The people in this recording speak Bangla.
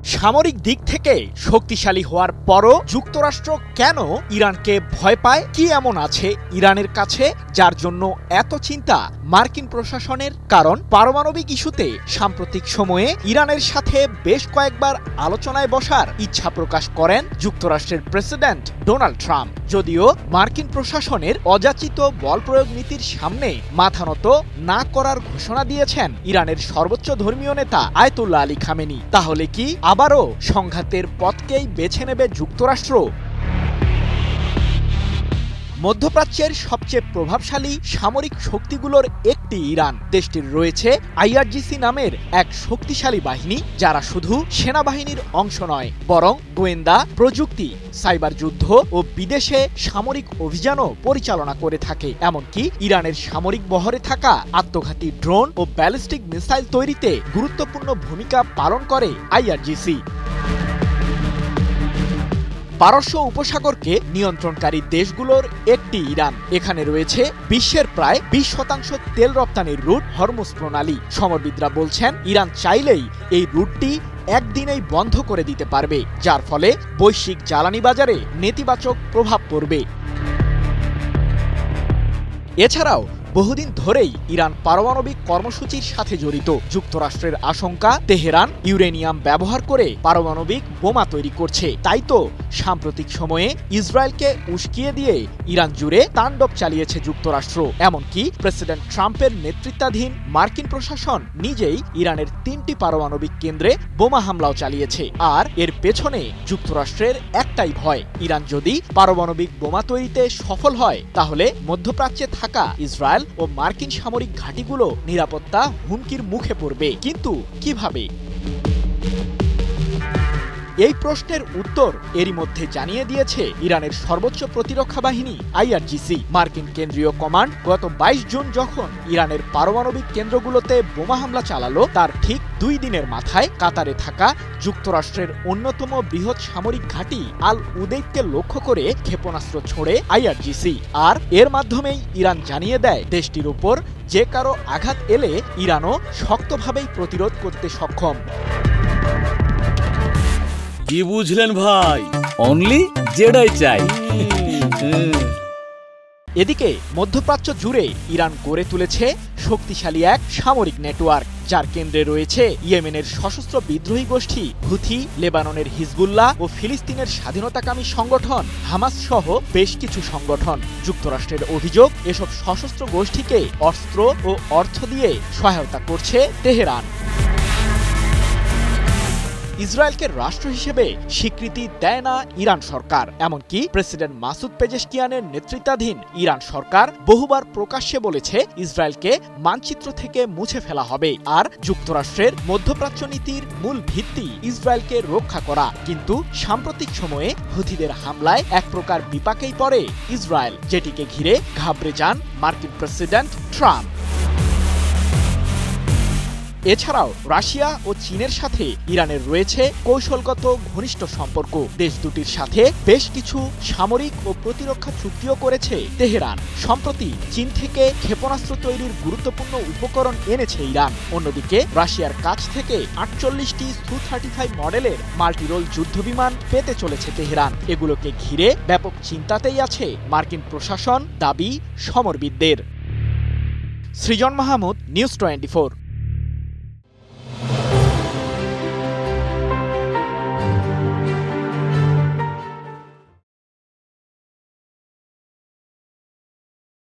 সামরিক দিক থেকে শক্তিশালী হওয়ার পরও যুক্তরাষ্ট্র কেন ইরানকে ভয় পায়? কি এমন আছে ইরানের কাছে যার জন্য এত চিন্তা মার্কিন প্রশাসনের? কারণ পারমাণবিক ইস্যুতে সাম্প্রতিক সময়ে ইরানের সাথে বেশ কয়েকবার আলোচনায় বসার ইচ্ছা প্রকাশ করেন যুক্তরাষ্ট্রের প্রেসিডেন্ট ডোনাল্ড ট্রাম্প। যদিও মার্কিন প্রশাসনের অযাচিত বল প্রয়োগ নীতির সামনে মাথা নত না করার ঘোষণা দিয়েছেন ইরানের সর্বোচ্চ ধর্মীয় নেতা আয়াতুল্লাহ আলী খামেনি। তাহলে কি আবারও সংঘাতের পথকেই বেছে নেবে যুক্তরাষ্ট্র? মধ্যপ্রাচ্যের সবচেয়ে প্রভাবশালী সামরিক শক্তিগুলোর একটি ইরান। দেশটির রয়েছে আইআরজিসি নামের এক শক্তিশালী বাহিনী, যারা শুধু সেনাবাহিনীর অংশ নয়, বরং গোয়েন্দা, প্রযুক্তি, সাইবার যুদ্ধ ও বিদেশে সামরিক অভিযানও পরিচালনা করে থাকে। এমনকি ইরানের সামরিক বহরে থাকা আত্মঘাতী ড্রোন ও ব্যালিস্টিক মিসাইল তৈরিতে গুরুত্বপূর্ণ ভূমিকা পালন করে আইআরজিসি। পারস্য উপসাগরকে নিয়ন্ত্রণকারী দেশগুলোর একটি ইরান। এখানে রয়েছে বিশ্বের প্রায় 20% তেল রপ্তানির রুট হরমুজ প্রণালী। সমরবিদরা বলছেন ইরান চাইলেই এই রুটটি একদিনেই বন্ধ করে দিতে পারবে, যার ফলে বৈশ্বিক জ্বালানি বাজারে নেতিবাচক প্রভাব পড়বে। এছাড়াও বহুদিন ধরেই ইরান পারমাণবিক কর্মসূচির সাথে জড়িত। যুক্তরাষ্ট্রের আশঙ্কা তেহরান ইউরেনিয়াম ব্যবহার করে পারমাণবিক বোমা তৈরি করছে। তাই তো সাম্প্রতিক সময়ে ইসরায়েলকে উস্কিয়ে দিয়ে ইরান জুড়ে তাণ্ডব চালিয়েছে যুক্তরাষ্ট্র। এমনকি প্রেসিডেন্ট ট্রাম্পের নেতৃত্বাধীন মার্কিন প্রশাসন নিজেই ইরানের 3টি পারমাণবিক কেন্দ্রে বোমা হামলাও চালিয়েছে। আর এর পেছনে যুক্তরাষ্ট্রের একটাই ভয়, ইরান যদি পারমাণবিক বোমা তৈরিতে সফল হয় তাহলে মধ্যপ্রাচ্যে থাকা ইসরায়েল ও মার্কিন সামরিক ঘাঁটিগুলো নিরাপত্তা হুমকির মুখে পড়বে। কিন্তু কিভাবে? এই প্রশ্নের উত্তর এরই মধ্যে জানিয়ে দিয়েছে ইরানের সর্বোচ্চ প্রতিরক্ষা বাহিনী আইআরজিসি। মার্কিন কেন্দ্রীয় কমান্ড গত 22 জুন যখন ইরানের পারমাণবিক কেন্দ্রগুলোতে বোমা হামলা চালালো, তার ঠিক 2 দিনের মাথায় কাতারে থাকা যুক্তরাষ্ট্রের অন্যতম বৃহৎ সামরিক ঘাঁটি আল উদেইদকে লক্ষ্য করে ক্ষেপণাস্ত্র ছোড়ে আইআরজিসি। আর এর মাধ্যমেই ইরান জানিয়ে দেয় দেশটির উপর যে কারো আঘাত এলে ইরানও শক্তভাবেই প্রতিরোধ করতে সক্ষম। কি বুঝলেন ভাই? অনলি যেটাই চাই। এদিকে মধ্যপ্রাচ্য জুড়ে ইরান গড়ে তুলেছে শক্তিশালী এক সামরিক নেটওয়ার্ক, যার কেন্দ্রে রয়েছে ইয়েমেনের সশস্ত্র বিদ্রোহী গোষ্ঠী হুথি, লেবাননের হিজবুল্লাহ ও ফিলিস্তিনের স্বাধীনতাকামী সংগঠন হামাস সহ বেশ কিছু সংগঠন। যুক্তরাষ্ট্রের অভিযোগ, এসব সশস্ত্র গোষ্ঠীকে অস্ত্র ও অর্থ দিয়ে সহায়তা করছে তেহরান। ইসরায়েলকে রাষ্ট্র হিসেবে স্বীকৃতি দেয় না ইরান সরকার। এমনকি প্রেসিডেন্ট মাসুদ পেজেশকিয়ানের নেতৃত্বাধীন ইরান সরকার বহুবার প্রকাশ্যে বলেছে ইসরায়েলকে মানচিত্র থেকে মুছে ফেলা হবে। আর যুক্তরাষ্ট্রের মধ্যপ্রাচ্য নীতির মূল ভিত্তি ইসরায়েলকে রক্ষা করা। কিন্তু সাম্প্রতিক সময়ে হুথিদের হামলায় এক প্রকার বিপাকেই পড়ে ইসরায়েল, যেটিকে ঘিরে ঘাবড়ে যান মার্কিন প্রেসিডেন্ট ট্রাম্প। এছাড়াও রাশিয়া ও চীনের সাথে ইরানের রয়েছে কৌশলগত ঘনিষ্ঠ সম্পর্ক। দেশ দুটির সাথে বেশ কিছু সামরিক ও প্রতিরক্ষা চুক্তিও করেছে তেহরান। সম্প্রতি চীন থেকে ক্ষেপণাস্ত্র তৈরির গুরুত্বপূর্ণ উপকরণ এনেছে ইরান। অন্যদিকে রাশিয়ার কাছ থেকে 48টি সু-35 মডেলের মাল্টিরোল যুদ্ধবিমান পেতে চলেছে তেহরান। এগুলোকে ঘিরে ব্যাপক চিন্তাতেই আছে মার্কিন প্রশাসন, দাবি সমরবিদদের। সৃজন মাহমুদ, নিউজ 24।